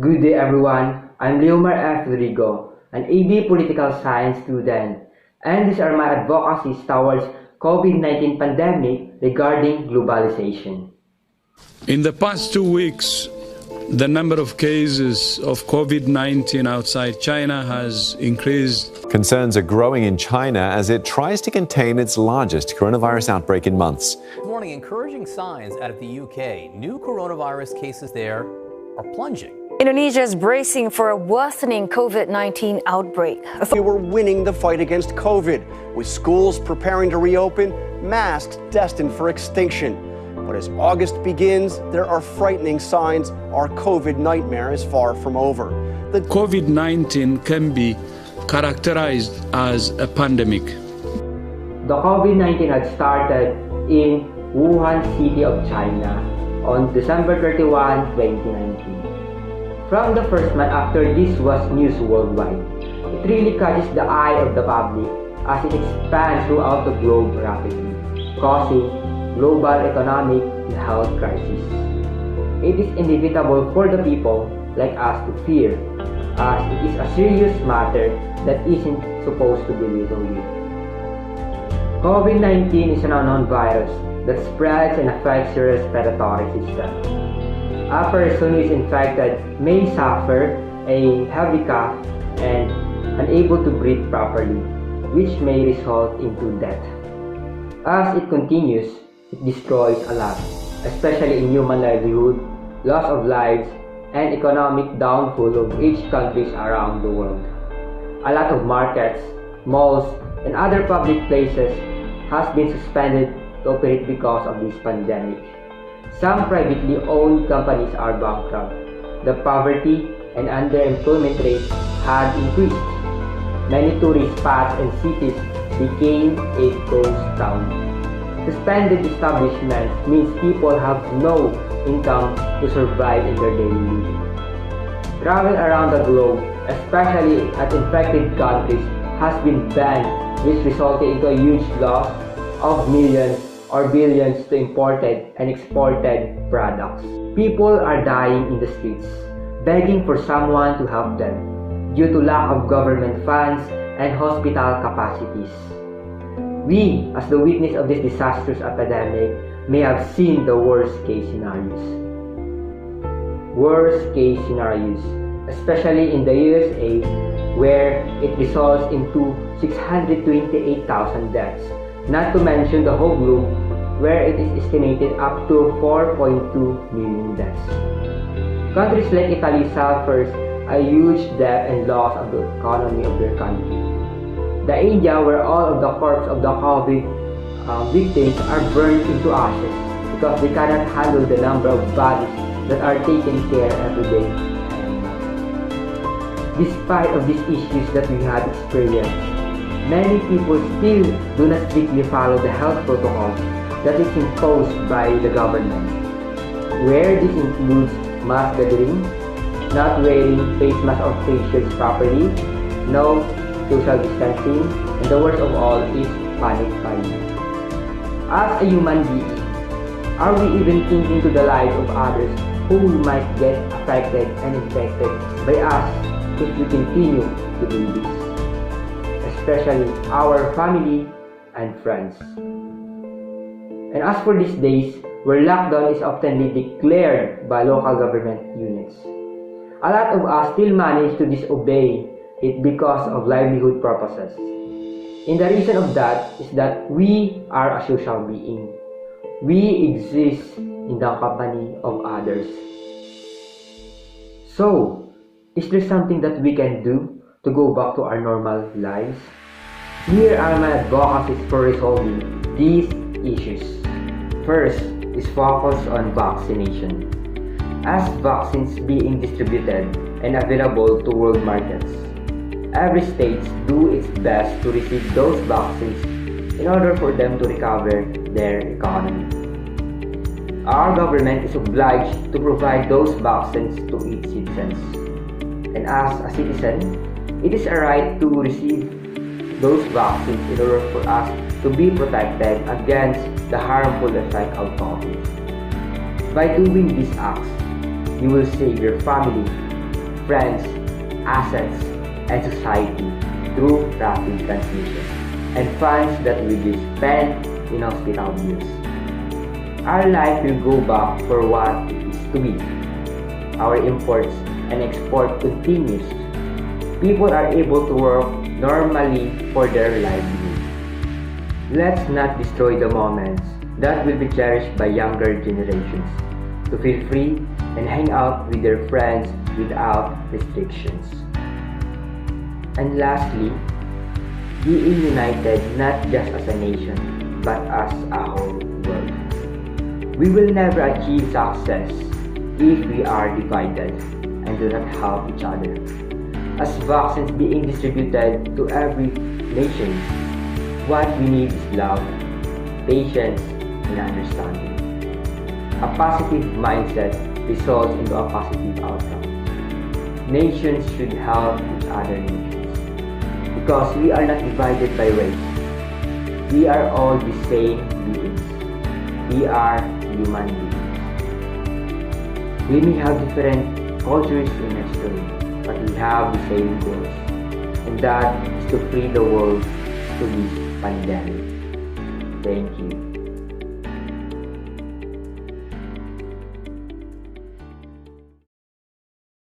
Good day everyone, I'm Leomar F. Rodrigo, an AB Political Science student, and these are my advocacies towards COVID-19 pandemic regarding globalization. In the past 2 weeks, the number of cases of COVID-19 outside China has increased. Concerns are growing in China as it tries to contain its largest coronavirus outbreak in months. This morning, encouraging signs out of the UK. New coronavirus cases there are plunging. Indonesia is bracing for a worsening COVID-19 outbreak. We're winning the fight against COVID, with schools preparing to reopen, masks destined for extinction. But as August begins, there are frightening signs our COVID nightmare is far from over. The COVID-19 can be characterized as a pandemic. The COVID-19 had started in Wuhan City of China on December 31, 2019. From the first month after this was news worldwide, it really catches the eye of the public as it expands throughout the globe rapidly, causing global economic and health crisis. It is inevitable for the people like us to fear, as it is a serious matter that isn't supposed to be reasoned with. COVID-19 is an unknown virus that spreads and affects your respiratory system. A person who is infected may suffer a heavy cough and unable to breathe properly, which may result into death. As it continues, it destroys a lot, especially in human livelihood, loss of lives, and economic downfall of each countries around the world. A lot of markets, malls, and other public places has been suspended to operate because of this pandemic. Some privately owned companies are bankrupt. The poverty and underemployment rates had increased. Many tourist spots and cities became a ghost town. Suspended establishments means people have no income to survive in their daily living. Travel around the globe, especially at infected countries, has been banned, which resulted into a huge loss of millions or billions to imported and exported products. People are dying in the streets, begging for someone to help them due to lack of government funds and hospital capacities. We, as the witness of this disastrous epidemic, may have seen the worst case scenarios. Worst case scenarios, especially in the USA, where it results into 628,000 deaths, not to mention the whole globe, where it is estimated up to 4.2 million deaths. Countries like Italy suffers a huge debt and loss of the economy of their country. The India, where all of the corpses of the COVID victims are burned into ashes because they cannot handle the number of bodies that are taken care every day. Despite of these issues that we have experienced, many people still do not strictly follow the health protocols that is imposed by the government, where this includes mask gathering, not wearing face masks or face shields properly, no social distancing, and the worst of all is panic buying. As a human being, are we even thinking to the lives of others who might get affected and infected by us if we continue to do this? Especially our family and friends. And as for these days, where lockdown is often declared by local government units, a lot of us still manage to disobey it because of livelihood purposes. And the reason of that is that we are a social being. We exist in the company of others. So, is there something that we can do to go back to our normal lives? Here are my advocacies for resolving these issues. First is focus on vaccination. As vaccines being distributed and available to world markets, every state do its best to receive those vaccines in order for them to recover their economy. Our government is obliged to provide those vaccines to its citizens. And as a citizen, it is a right to receive those vaccines in order for us to be protected against the harmful effect of COVID. By doing these acts, you will save your family friends, assets, and society through rapid transmission, and funds that will be spent in hospital bills. Our life will go back for what it is to be. Our imports and export continues. People are able to work normally for their livelihood. Let's not destroy the moments that will be cherished by younger generations to feel free and hang out with their friends without restrictions. And lastly, being united not just as a nation, but as a whole world. We will never achieve success if we are divided and do not help each other. As vaccines being distributed to every nation, what we need is love, patience, and understanding. A positive mindset results into a positive outcome. Nations should help each other nations, because we are not divided by race. We are all the same beings. We are human beings. We may have different cultures in history, but we have the same goals, and that is to free the world to this pandemic. Thank you.